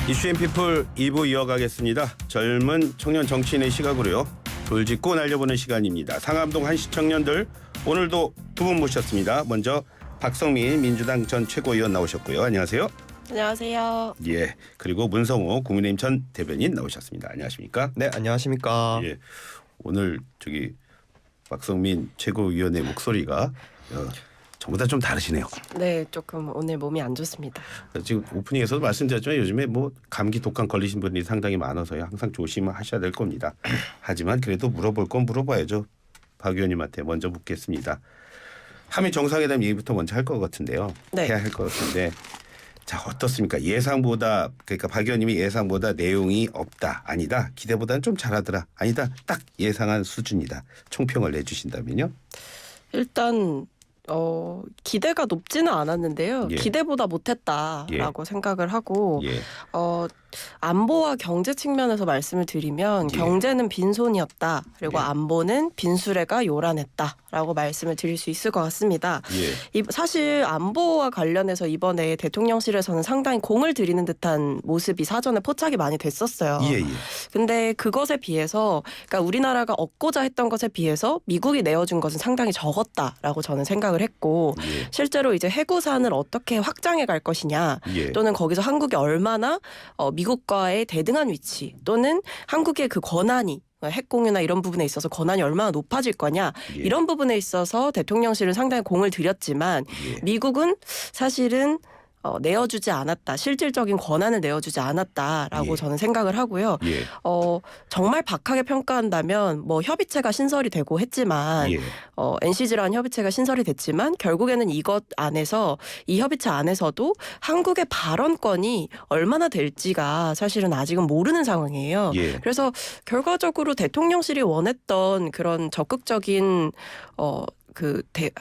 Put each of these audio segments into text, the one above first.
이슈앤피플 2부 이어가겠습니다. 젊은 청년 정치인의 시각으로요. 돌직구 날려보는 시간입니다. 상암동 한시 청년들 오늘도 두 분 모셨습니다. 먼저 박성민 민주당 전 최고위원 나오셨고요. 안녕하세요. 안녕하세요. 예. 그리고 문성호 국민의힘 전 대변인 나오셨습니다. 안녕하십니까? 네, 안녕하십니까? 예. 오늘 박성민 최고위원의 목소리가 전보다 좀 다르시네요. 네, 조금 오늘 몸이 안 좋습니다. 지금 오프닝에서도 말씀드렸지만 요즘에 감기 독감 걸리신 분들이 상당히 많아서요. 항상 조심하셔야 될 겁니다. 하지만 그래도 물어볼 건 물어봐야죠. 박 의원님한테 먼저 묻겠습니다. 한미 정상회담 얘기부터 먼저 할 것 같은데요. 네. 해야 할 것 같은데 자 어떻습니까? 예상보다 그러니까 박 의원님이 예상보다 내용이 없다. 아니다. 기대보다는 좀 잘하더라. 아니다. 딱 예상한 수준이다. 총평을 내주신다면요. 일단 기대가 높지는 않았는데요. 예. 기대보다 못했다라고 생각을 하고 예. 안보와 경제 측면에서 말씀을 드리면 예. 경제는 빈손이었다. 그리고 예. 안보는 빈수레가 요란했다라고 말씀을 드릴 수 있을 것 같습니다. 예. 사실 안보와 관련해서 이번에 대통령실에서는 상당히 공을 들이는 듯한 모습이 사전에 포착이 많이 됐었어요. 예. 예. 근데 그것에 비해서 그러니까 우리나라가 얻고자 했던 것에 비해서 미국이 내어준 것은 상당히 적었다라고 저는 생각을 했고 예. 실제로 이제 해구산을 어떻게 확장해 갈 것이냐 예. 또는 거기서 한국이 얼마나 미국과의 대등한 위치 또는 한국의 그 권한이 핵 공유나 이런 부분에 있어서 권한이 얼마나 높아질 거냐 예. 이런 부분에 있어서 대통령실은 상당히 공을 들였지만 예. 미국은 사실은 내어주지 않았다. 실질적인 권한을 내어주지 않았다라고 예. 저는 생각을 하고요. 예. 정말 박하게 평가한다면 협의체가 신설이 되고 했지만 예. NCG라는 협의체가 신설이 됐지만 결국에는 이것 안에서 이 협의체 안에서도 한국의 발언권이 얼마나 될지가 사실은 아직은 모르는 상황이에요. 예. 그래서 결과적으로 대통령실이 원했던 그런 적극적인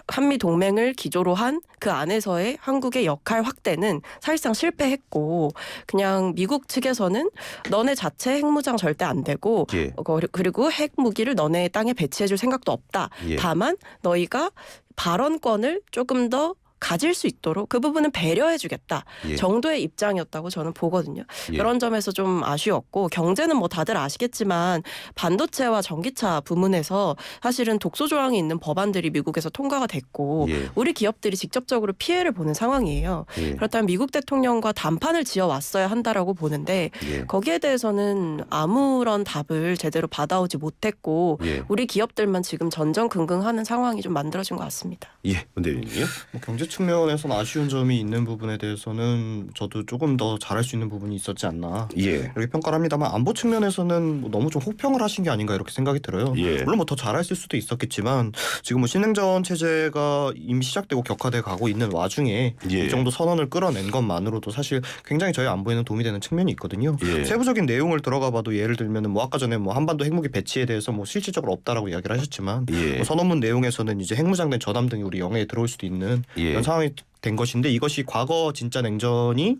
한미 동맹을 기조로 한 그 안에서의 한국의 역할 확대는 사실상 실패했고 그냥 미국 측에서는 너네 자체 핵무장 절대 안 되고 예. 그리고 핵무기를 너네 땅에 배치해줄 생각도 없다. 예. 다만 너희가 발언권을 조금 더 가질 수 있도록 그 부분은 배려해주겠다 예. 정도의 입장이었다고 저는 보거든요. 예. 그런 점에서 좀 아쉬웠고 경제는 다들 아시겠지만 반도체와 전기차 부문에서 사실은 독소 조항이 있는 법안들이 미국에서 통과가 됐고 예. 우리 기업들이 직접적으로 피해를 보는 상황이에요. 예. 그렇다면 미국 대통령과 담판을 지어왔어야 한다라고 보는데 예. 거기에 대해서는 아무런 답을 제대로 받아오지 못했고 예. 우리 기업들만 지금 전전긍긍하는 상황이 좀 만들어진 것 같습니다. 예. 문 대변인이요? 경제 측면에서는 아쉬운 점이 있는 부분에 대해서는 저도 조금 더 잘할 수 있는 부분이 있었지 않나 예. 이렇게 평가를 합니다만 안보 측면에서는 너무 좀 혹평을 하신 게 아닌가 이렇게 생각이 들어요. 예. 물론 더 잘했을 수도 있었겠지만 지금 신냉전 체제가 이미 시작되고 격화돼 가고 있는 와중에 예. 이 정도 선언을 끌어낸 것만으로도 사실 굉장히 저희 안보에는 도움이 되는 측면이 있거든요. 예. 세부적인 내용을 들어가봐도 예를 들면은 아까 전에 한반도 핵무기 배치에 대해서 실질적으로 없다라고 이야기를 하셨지만 예. 선언문 내용에서는 이제 핵무장된 전함 등이 우리 영해에 들어올 수도 있는 예. 이런 상황이 된 것인데 이것이 과거 진짜 냉전이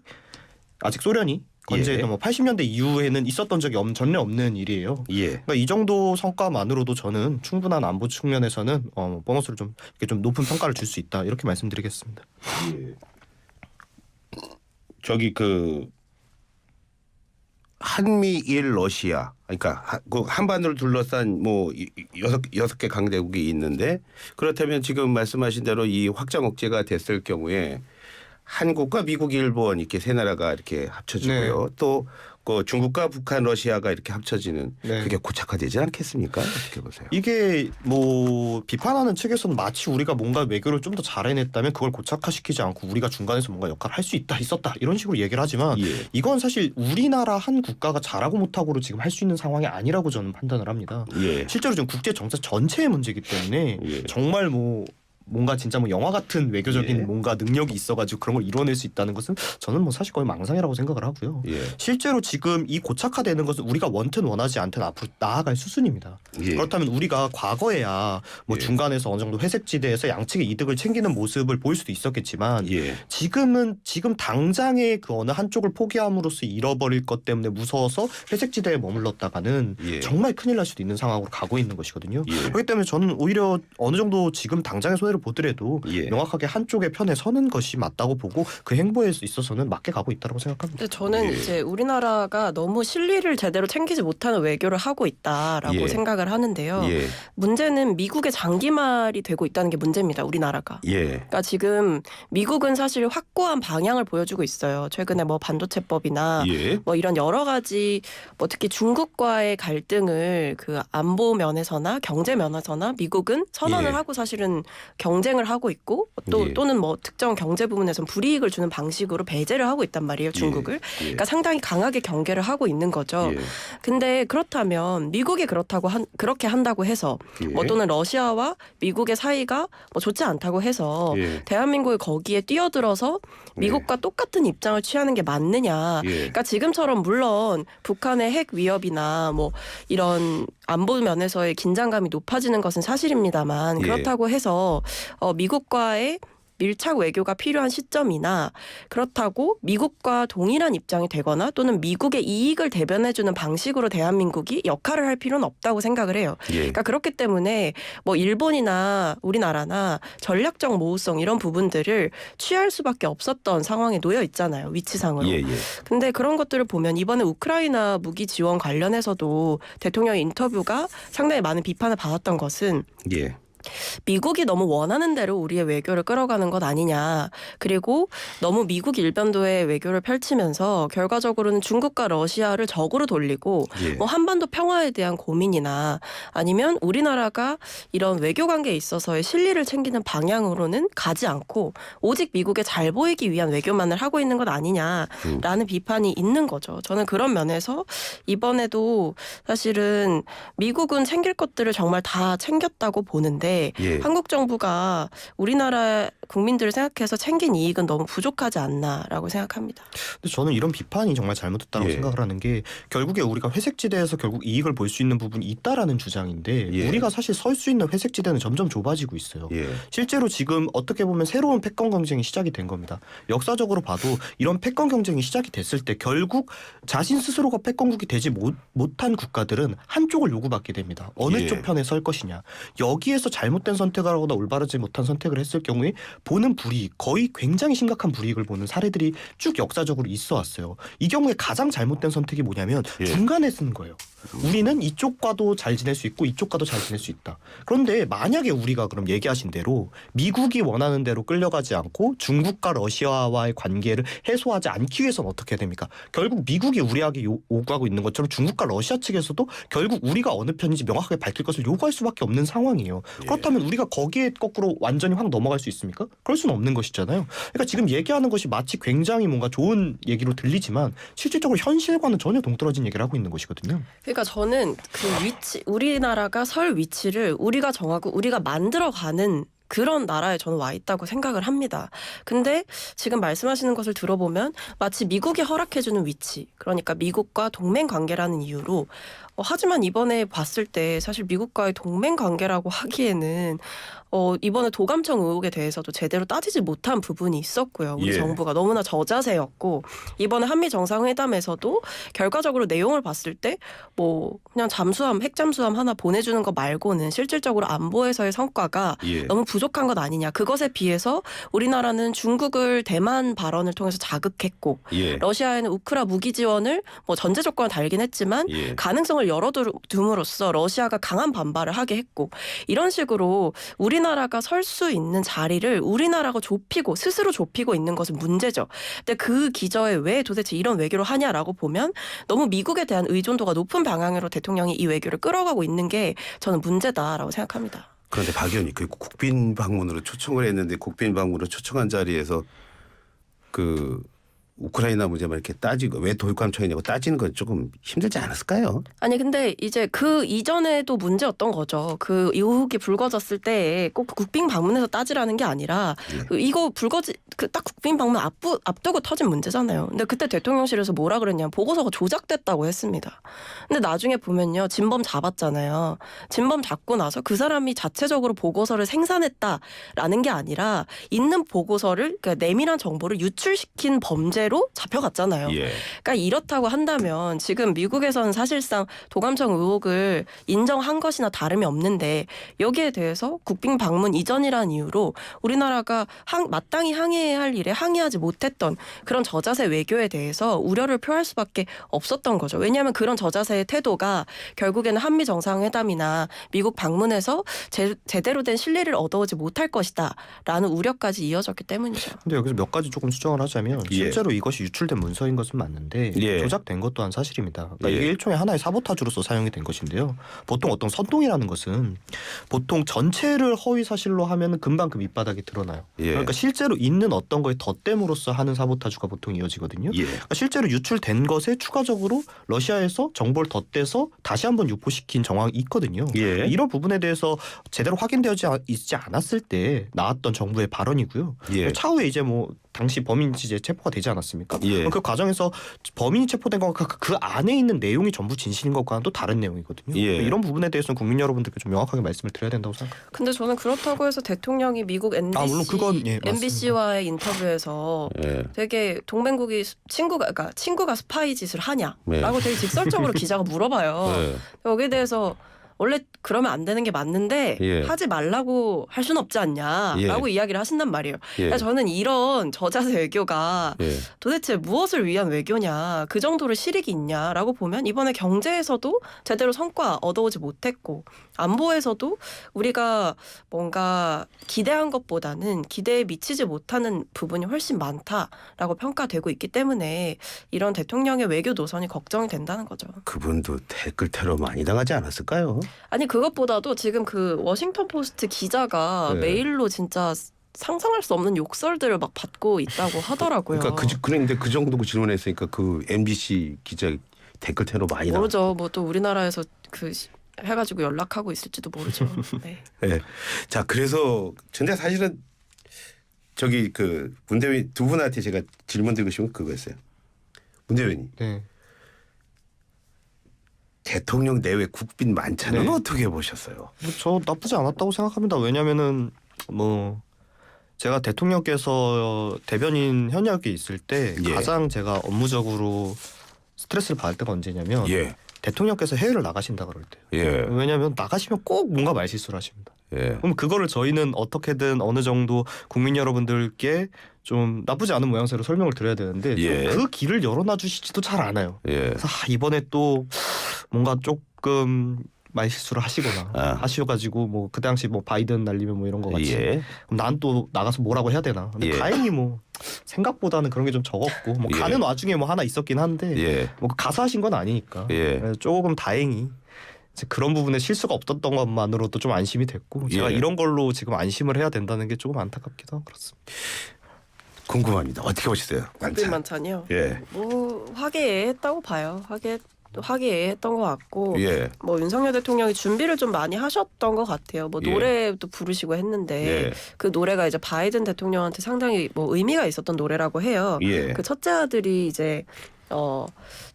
아직 소련이 건재했던 80년대 이후에는 있었던 적이 전혀 없는 일이에요. 예. 그러니까 이 정도 성과만으로도 저는 충분한 안보 측면에서는 보너스를 이렇게 좀 높은 평가를 줄 수 있다 이렇게 말씀드리겠습니다. 예. 한미일 러시아 그러니까 한반도를 둘러싼 여섯 개 강대국이 있는데 그렇다면 지금 말씀하신 대로 이 확장 억제가 됐을 경우에 한국과 미국, 일본 이렇게 세 나라가 이렇게 합쳐지고요. 네. 또 중국과 북한, 러시아가 이렇게 합쳐지는 네. 그게 고착화되지 않겠습니까? 어떻게 보세요? 이게 비판하는 측에서는 마치 우리가 뭔가 외교를 좀 더 잘 해냈다면 그걸 고착화시키지 않고 우리가 중간에서 뭔가 역할을 할 수 있었다 이런 식으로 얘기를 하지만 예. 이건 사실 우리나라 한 국가가 잘하고 못하고로 지금 할 수 있는 상황이 아니라고 저는 판단을 합니다. 예. 실제로 지금 국제 정세 전체의 문제이기 때문에 예. 정말 뭔가 진짜 영화 같은 외교적인 예. 뭔가 능력이 있어가지고 그런 걸 이뤄낼 수 있다는 것은 저는 사실 거의 망상이라고 생각을 하고요. 예. 실제로 지금 이 고착화되는 것은 우리가 원튼 원하지 않든 앞으로 나아갈 수순입니다. 예. 그렇다면 우리가 과거에야 예. 중간에서 어느 정도 회색지대에서 양측의 이득을 챙기는 모습을 보일 수도 있었겠지만 예. 지금 당장의 그 어느 한쪽을 포기함으로써 잃어버릴 것 때문에 무서워서 회색지대에 머물렀다가는 예. 정말 큰일 날 수도 있는 상황으로 가고 있는 것이거든요. 예. 그렇기 때문에 저는 오히려 어느 정도 지금 당장의 손해를 판단으로 보더라도 예. 명확하게 한쪽의 편에 서는 것이 맞다고 보고 그 행보에 있어서는 맞게 가고 있다고 생각합니다. 근데 저는 예. 이제 우리나라가 너무 실리를 제대로 챙기지 못하는 외교를 하고 있다라고 예. 생각을 하는데요. 예. 문제는 미국의 장기말이 되고 있다는 게 문제입니다. 우리나라가. 예. 그러니까 지금 미국은 사실 확고한 방향을 보여주고 있어요. 최근에 뭐 반도체법이나 예. 뭐 이런 여러 가지 뭐 특히 중국과의 갈등을 그 안보 면에서나 경제 면에서나 미국은 선언을 예. 하고 사실은 경쟁을 하고 있고 예. 또는 뭐 특정 경제 부분에서는 불이익을 주는 방식으로 배제를 하고 있단 말이에요. 중국을. 예. 그러니까 상당히 강하게 경계를 하고 있는 거죠. 예. 근데 그렇다면 미국이 그렇게 한다고 해서 예. 뭐 또는 러시아와 미국의 사이가 뭐 좋지 않다고 해서 예. 대한민국이 거기에 뛰어들어서 미국과 똑같은 입장을 취하는 게 맞느냐. 예. 그러니까 지금처럼 물론 북한의 핵 위협이나 뭐 이런 안보 면에서의 긴장감이 높아지는 것은 사실입니다만 예. 그렇다고 해서 미국과의 밀착 외교가 필요한 시점이나 그렇다고 미국과 동일한 입장이 되거나 또는 미국의 이익을 대변해주는 방식으로 대한민국이 역할을 할 필요는 없다고 생각을 해요. 예. 그러니까 그렇기 때문에 뭐 일본이나 우리나라나 전략적 모호성 이런 부분들을 취할 수밖에 없었던 상황에 놓여 있잖아요. 위치상으로. 예. 예. 근데 그런 것들을 보면 이번에 우크라이나 무기 지원 관련해서도 대통령의 인터뷰가 상당히 많은 비판을 받았던 것은 예. 미국이 너무 원하는 대로 우리의 외교를 끌어가는 것 아니냐. 그리고 너무 미국 일변도의 외교를 펼치면서 결과적으로는 중국과 러시아를 적으로 돌리고 예. 뭐 한반도 평화에 대한 고민이나 아니면 우리나라가 이런 외교 관계에 있어서의 실리를 챙기는 방향으로는 가지 않고 오직 미국에 잘 보이기 위한 외교만을 하고 있는 것 아니냐라는 비판이 있는 거죠. 저는 그런 면에서 이번에도 사실은 미국은 챙길 것들을 정말 다 챙겼다고 보는데 예. 한국 정부가 우리나라 국민들을 생각해서 챙긴 이익은 너무 부족하지 않나라고 생각합니다. 근데 저는 이런 비판이 정말 잘못됐다고 예. 생각을 하는 게 결국에 우리가 회색지대에서 결국 이익을 볼 수 있는 부분이 있다라는 주장인데 예. 우리가 사실 설 수 있는 회색지대는 점점 좁아지고 있어요. 예. 실제로 지금 어떻게 보면 새로운 패권 경쟁이 시작이 된 겁니다. 역사적으로 봐도 이런 패권 경쟁이 시작이 됐을 때 결국 자신 스스로가 패권국이 되지 못한 국가들은 한쪽을 요구받게 됩니다. 어느 예. 쪽 편에 설 것이냐. 여기에서 잘못된 선택을 하거나 올바르지 못한 선택을 했을 경우에 보는 불이익, 거의 굉장히 심각한 불이익을 보는 사례들이 쭉 역사적으로 있어 왔어요. 이 경우에 가장 잘못된 선택이 뭐냐면 예. 중간에 쓴 거예요. 우리는 이쪽과도 잘 지낼 수 있고 이쪽과도 잘 지낼 수 있다. 그런데 만약에 우리가 그럼 얘기하신 대로 미국이 원하는 대로 끌려가지 않고 중국과 러시아와의 관계를 해소하지 않기 위해서는 어떻게 해야 됩니까? 결국 미국이 우리에게 요구하고 있는 것처럼 중국과 러시아 측에서도 결국 우리가 어느 편인지 명확하게 밝힐 것을 요구할 수밖에 없는 상황이에요. 예. 그렇다면 우리가 거기에 거꾸로 완전히 확 넘어갈 수 있습니까? 그럴 수는 없는 것이잖아요. 그러니까 지금 얘기하는 것이 마치 굉장히 뭔가 좋은 얘기로 들리지만 실질적으로 현실과는 전혀 동떨어진 얘기를 하고 있는 것이거든요. 그러니까 저는 그 위치, 우리나라가 설 위치를 우리가 정하고 우리가 만들어가는 그런 나라에 저는 와 있다고 생각을 합니다. 근데 지금 말씀하시는 것을 들어보면 마치 미국이 허락해주는 위치, 그러니까 미국과 동맹 관계라는 이유로 하지만 이번에 봤을 때 사실 미국과의 동맹 관계라고 하기에는 이번에 도감청 의혹에 대해서도 제대로 따지지 못한 부분이 있었고요. 우리 예. 정부가 너무나 저자세였고 이번에 한미 정상회담에서도 결과적으로 내용을 봤을 때 뭐 그냥 핵 잠수함 하나 보내주는 거 말고는 실질적으로 안보에서의 성과가 예. 너무 부족한 것 아니냐. 그것에 비해서 우리나라는 중국을 대만 발언을 통해서 자극했고 예. 러시아에는 우크라 무기 지원을 뭐 전제 조건을 달긴 했지만 예. 가능성을 열어둠으로써 러시아가 강한 반발을 하게 했고 이런 식으로 우리나라가 설 수 있는 자리를 우리나라가 스스로 좁히고 있는 것은 문제죠. 근데 그 기저에 왜 도대체 이런 외교를 하냐라고 보면 너무 미국에 대한 의존도가 높은 방향으로 대통령이 이 외교를 끌어가고 있는 게 저는 문제다라고 생각합니다. 그런데 박 의원이 그 국빈 방문으로 초청을 했는데 국빈 방문으로 초청한 자리에서 그 우크라이나 문제만 이렇게 따지고 왜 도감청이냐고 따지는 건 조금 힘들지 않았을까요? 아니 근데 이제 그 이전에도 문제였던 거죠. 그 의혹이 불거졌을 때 꼭 국빈 방문해서 따지라는 게 아니라 예. 이거 딱 국빈 방문 앞두고 터진 문제잖아요. 근데 그때 대통령실에서 뭐라 그랬냐면 보고서가 조작됐다고 했습니다. 근데 나중에 보면요. 진범 잡았잖아요. 진범 잡고 나서 그 사람이 자체적으로 보고서를 생산했다라는 게 아니라 있는 보고서를 그러니까 내밀한 정보를 유출시킨 범죄 대로 잡혀갔잖아요. 예. 그러니까 이렇다고 한다면 지금 미국에서는 사실상 도감청 의혹을 인정한 것이나 다름이 없는데 여기에 대해서 국빈 방문 이전이라는 이유로 우리나라가 마땅히 항의해야 할 일에 항의하지 못했던 그런 저자세 외교에 대해서 우려를 표할 수밖에 없었던 거죠. 왜냐하면 그런 저자세의 태도가 결국에는 한미 정상회담이나 미국 방문에서 제대로 된 신뢰를 얻어오지 못할 것이다 라는 우려까지 이어졌기 때문이죠. 근데 여기서 몇 가지 조금 수정을 하자면 예. 실제로 이것이 유출된 문서인 것은 맞는데 예. 조작된 것 또한 사실입니다. 그러니까 예. 이게 일종의 하나의 사보타주로서 사용이 된 것인데요. 보통 어떤 선동이라는 것은 보통 전체를 허위 사실로 하면 금방 그 밑바닥이 드러나요. 예. 그러니까 실제로 있는 어떤 거에 덧댐으로써 하는 사보타주가 보통 이어지거든요. 예. 그러니까 실제로 유출된 것에 추가적으로 러시아에서 정보를 덧대서 다시 한번 유포시킨 정황이 있거든요. 예. 이런 부분에 대해서 제대로 확인되지 있지 않았을 때 나왔던 정부의 발언이고요. 예. 차후에 이제 뭐 당시 범인이 이제 체포가 되지 않았습니까? 예. 그 과정에서 범인이 체포된 것과 그 안에 있는 내용이 전부 진실인 것과는 또 다른 내용이거든요. 예. 그러니까 이런 부분에 대해서는 국민 여러분들께 좀 명확하게 말씀을 드려야 된다고 생각합니다. 근데 저는 그렇다고 해서 대통령이 미국 물론 그건 예, MBC와의 인터뷰에서 예. 되게 동맹국이 친구가 스파이 짓을 하냐라고 네. 되게 직설적으로 기자가 물어봐요. 네. 여기에 대해서 원래 그러면 안 되는 게 맞는데 예. 하지 말라고 할 수는 없지 않냐라고 이야기를 하신단 말이에요. 예. 그러니까 저는 이런 저자세 외교가 예. 도대체 무엇을 위한 외교냐, 그 정도로 실익이 있냐라고 보면 이번에 경제에서도 제대로 성과 얻어오지 못했고 안보에서도 우리가 뭔가 기대한 것보다는 기대에 미치지 못하는 부분이 훨씬 많다라고 평가되고 있기 때문에 이런 대통령의 외교 노선이 걱정이 된다는 거죠. 그분도 댓글 테러 많이 당하지 않았을까요? 아니 그것보다도 지금 그 워싱턴 포스트 기자가 네. 메일로 진짜 상상할 수 없는 욕설들을 막 받고 있다고 하더라고요. 그러니까 그런데 그 정도 질문했으니까 그 MBC 기자 댓글 테러 많이 나. 모르죠. 뭐 또 우리나라에서 해가지고 연락하고 있을지도 모르죠. 네. 네. 자 그래서 근데 사실은 저기 그 문대위 두 분한테 제가 질문 드리고 싶은 그거였어요. 문대위님 네. 대통령 내외 국빈 만찬은 네. 어떻게 보셨어요? 저 나쁘지 않았다고 생각합니다. 왜냐면은 뭐 제가 대통령께서 대변인 현역에 있을 때 예. 가장 제가 업무적으로 스트레스를 받을 때가 언제냐면 예. 대통령께서 해외를 나가신다 그럴 때요. 예. 왜냐하면 나가시면 꼭 뭔가 말실수를 하십니다. 예. 그럼 그거를 저희는 어떻게든 어느 정도 국민 여러분들께 좀 나쁘지 않은 모양새로 설명을 드려야 되는데 예. 그 길을 열어놔 주시지도 잘 않아요. 예. 그래서 이번에 또 뭔가 조금 말실수를 하시거나 하셔가지고 뭐 그 당시 뭐 바이든 날리면 뭐 이런 거 같이 예. 그럼 난 또 나가서 뭐라고 해야 되나. 근데 예. 다행히 뭐 생각보다는 그런 게 좀 적었고 뭐 예. 가는 와중에 뭐 하나 있었긴 한데 예. 뭐 가서 하신 건 아니니까 예. 그래서 조금 다행히 이제 그런 부분에 실수가 없었던 것만으로도 좀 안심이 됐고 제가 예. 이런 걸로 지금 안심을 해야 된다는 게 조금 안타깝기도 하고 그렇습니다. 궁금합니다. 어떻게 보셨어요? 국빈 만찬이요. 예. 뭐 화기애애했다고 봐요. 화기애애했던 것 같고 예. 뭐 윤석열 대통령이 준비를 좀 많이 하셨던 것 같아요. 뭐 예. 노래도 부르시고 했는데 예. 그 노래가 이제 바이든 대통령한테 상당히 뭐 의미가 있었던 노래라고 해요. 예. 그 첫째 아들이 이제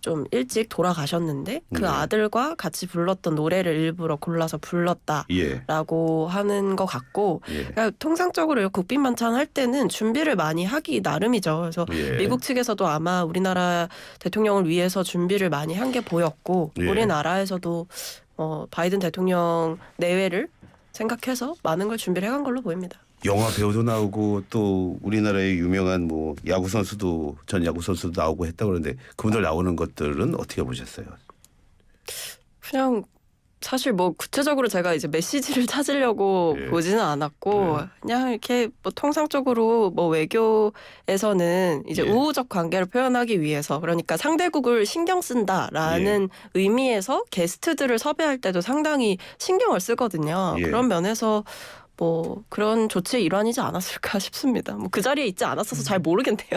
좀 일찍 돌아가셨는데 그 네. 아들과 같이 불렀던 노래를 일부러 골라서 불렀다라고 예. 하는 것 같고 예. 그러니까 통상적으로 국빈 만찬 할 때는 준비를 많이 하기 나름이죠. 그래서 예. 미국 측에서도 아마 우리나라 대통령을 위해서 준비를 많이 한 게 보였고 예. 우리나라에서도 바이든 대통령 내외를 생각해서 많은 걸 준비를 해간 걸로 보입니다. 영화 배우도 나오고 또 우리나라의 유명한 뭐 야구 선수도 전 야구 선수도 나오고 했다 그러는데 그분들 나오는 것들은 어떻게 보셨어요? 그냥 사실 뭐 구체적으로 제가 이제 메시지를 찾으려고 예. 보지는 않았고 네. 그냥 이렇게 뭐 통상적으로 뭐 외교에서는 이제 예. 우호적 관계를 표현하기 위해서 그러니까 상대국을 신경 쓴다라는 의미에서 게스트들을 섭외할 때도 상당히 신경을 쓰거든요. 예. 그런 면에서 뭐 그런 조치의 일환이지 않았을까 싶습니다. 뭐 그 자리에 있지 않았어서 잘 모르겠네요.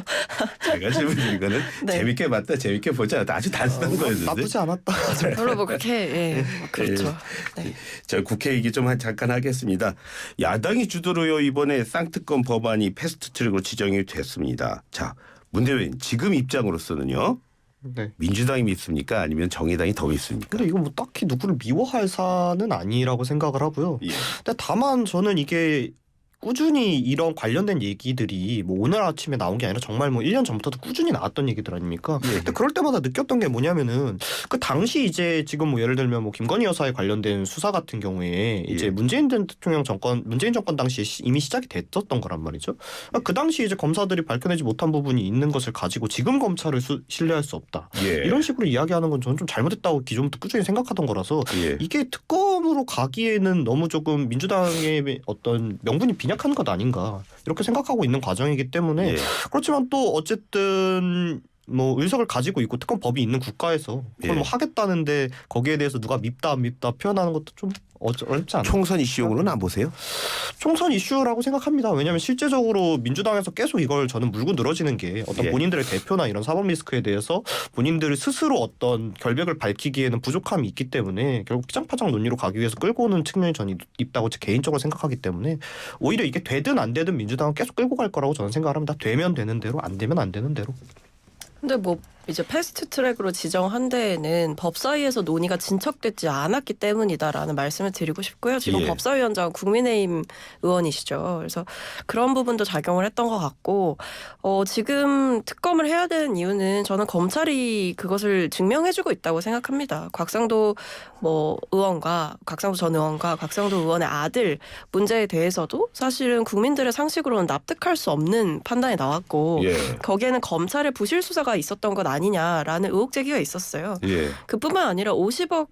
제가 질문드린 거는 네. 재밌게 봤다 재밌게 보지 않았다 아주 단순한 거였는데 나쁘지 않았다. 별로 뭐 그렇게 뭐 그렇죠. 네. 저 국회 얘기 좀 잠깐 하겠습니다. 야당이 주도로요 이번에 쌍특검 법안이 패스트트랙으로 지정이 됐습니다. 자 문대변인 지금 입장으로서는요 네. 민주당이 믿습니까 아니면 정의당이 더 믿습니까? 근데 이거 뭐 딱히 누구를 미워할 사안은 아니라고 생각을 하고요. 예. 근데 다만 저는 이게 꾸준히 이런 관련된 얘기들이 뭐 오늘 아침에 나온 게 아니라 정말 뭐 1년 전부터도 꾸준히 나왔던 얘기들 아닙니까? 예. 근데 그럴 때마다 느꼈던 게 뭐냐면은 그 당시 이제 지금 뭐 예를 들면 뭐 김건희 여사에 관련된 수사 같은 경우에 이제 예. 문재인 정권 당시에 이미 시작이 됐었던 거란 말이죠. 그 당시 이제 검사들이 밝혀내지 못한 부분이 있는 것을 가지고 지금 검찰을 신뢰할 수 없다. 예. 이런 식으로 이야기하는 건 저는 좀 잘못했다고 기존부터 꾸준히 생각하던 거라서 예. 이게 특검으로 가기에는 너무 조금 민주당의 어떤 명분이 빈약한 것 아닌가 이렇게 생각하고 있는 과정이기 때문에 예. 그렇지만 또 어쨌든 뭐 의석을 가지고 있고 특검법이 있는 국가에서 그걸 예. 뭐 하겠다는데 거기에 대해서 누가 밉다 안 밉다 표현하는 것도 좀 어렵지 않나. 총선 이슈용으로는 안 보세요? 총선 이슈라고 생각합니다. 왜냐하면 실제적으로 민주당에서 계속 이걸 저는 물고 늘어지는 게 어떤 예. 본인들의 대표나 이런 사법 리스크에 대해서 본인들이 스스로 어떤 결백을 밝히기에는 부족함이 있기 때문에 결국 피장파장 논리로 가기 위해서 끌고 오는 측면이 저는 있다고 개인적으로 생각하기 때문에 오히려 이게 되든 안 되든 민주당은 계속 끌고 갈 거라고 저는 생각을 합니다. 되면 되는 대로 안 되면 안 되는 대로. 근데 뭐 이제 패스트 트랙으로 지정한 데에는 법사위에서 논의가 진척되지 않았기 때문이다라는 말씀을 드리고 싶고요. 지금 예. 법사위원장은 국민의힘 의원이시죠. 그래서 그런 부분도 작용을 했던 것 같고 지금 특검을 해야 되는 이유는 저는 검찰이 그것을 증명해주고 있다고 생각합니다. 곽상도 전 의원과 곽상도 의원의 아들 문제에 대해서도 사실은 국민들의 상식으로는 납득할 수 없는 판단이 나왔고 예. 거기에는 검찰의 부실 수사가 있었던 것 아니냐라는 의혹 제기가 있었어요. 예. 그뿐만 아니라 50억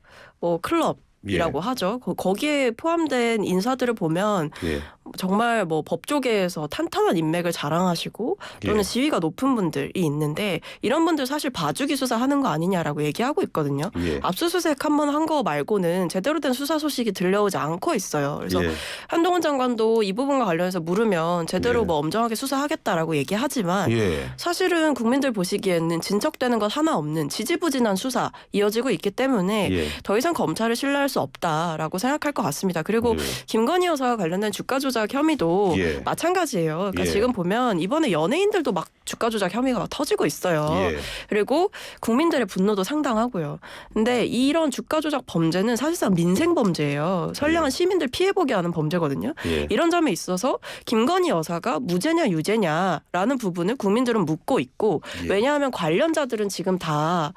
클럽이라고 예. 하죠. 거기에 포함된 인사들을 보면 예. 정말 뭐 법조계에서 탄탄한 인맥을 자랑하시고 또는 예. 지위가 높은 분들이 있는데 이런 분들 사실 봐주기 수사하는 거 아니냐라고 얘기하고 있거든요. 예. 압수수색 한 번 한 거 말고는 제대로 된 수사 소식이 들려오지 않고 있어요. 그래서 예. 한동훈 장관도 이 부분과 관련해서 물으면 제대로 예. 뭐 엄정하게 수사하겠다라고 얘기하지만 예. 사실은 국민들 보시기에는 진척되는 것 하나 없는 지지부진한 수사 이어지고 있기 때문에 예. 더 이상 검찰을 신뢰할 수 없다라고 생각할 것 같습니다. 그리고 예. 김건희 여사와 관련된 주가 조작 혐의도 예. 마찬가지예요. 그러니까 예. 지금 보면 이번에 연예인들도 막 주가 조작 혐의가 막 터지고 있어요. 예. 그리고 국민들의 분노도 상당하고요. 근데 이런 주가 조작 범죄는 사실상 민생 범죄예요. 선량한 시민들 피해보게 하는 범죄거든요. 예. 이런 점에 있어서 김건희 여사가 무죄냐 유죄냐라는 부분을 국민들은 묻고 있고 예. 왜냐하면 관련자들은 지금 다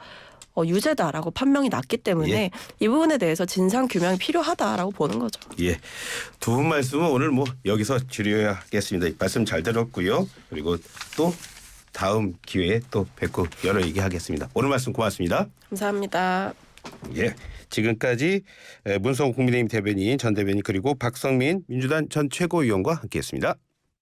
유죄다라고 판명이 났기 때문에 예. 이 부분에 대해서 진상 규명이 필요하다라고 보는 거죠. 예. 두 분 말씀은 오늘 뭐 여기서 줄여야겠습니다. 말씀 잘 들었고요. 그리고 또 다음 기회에 또 뵙고 여러 얘기하겠습니다. 오늘 말씀 고맙습니다. 감사합니다. 예. 지금까지 문성호 국민의힘 대변인 전 대변인 그리고 박성민 민주당 전 최고위원과 함께했습니다.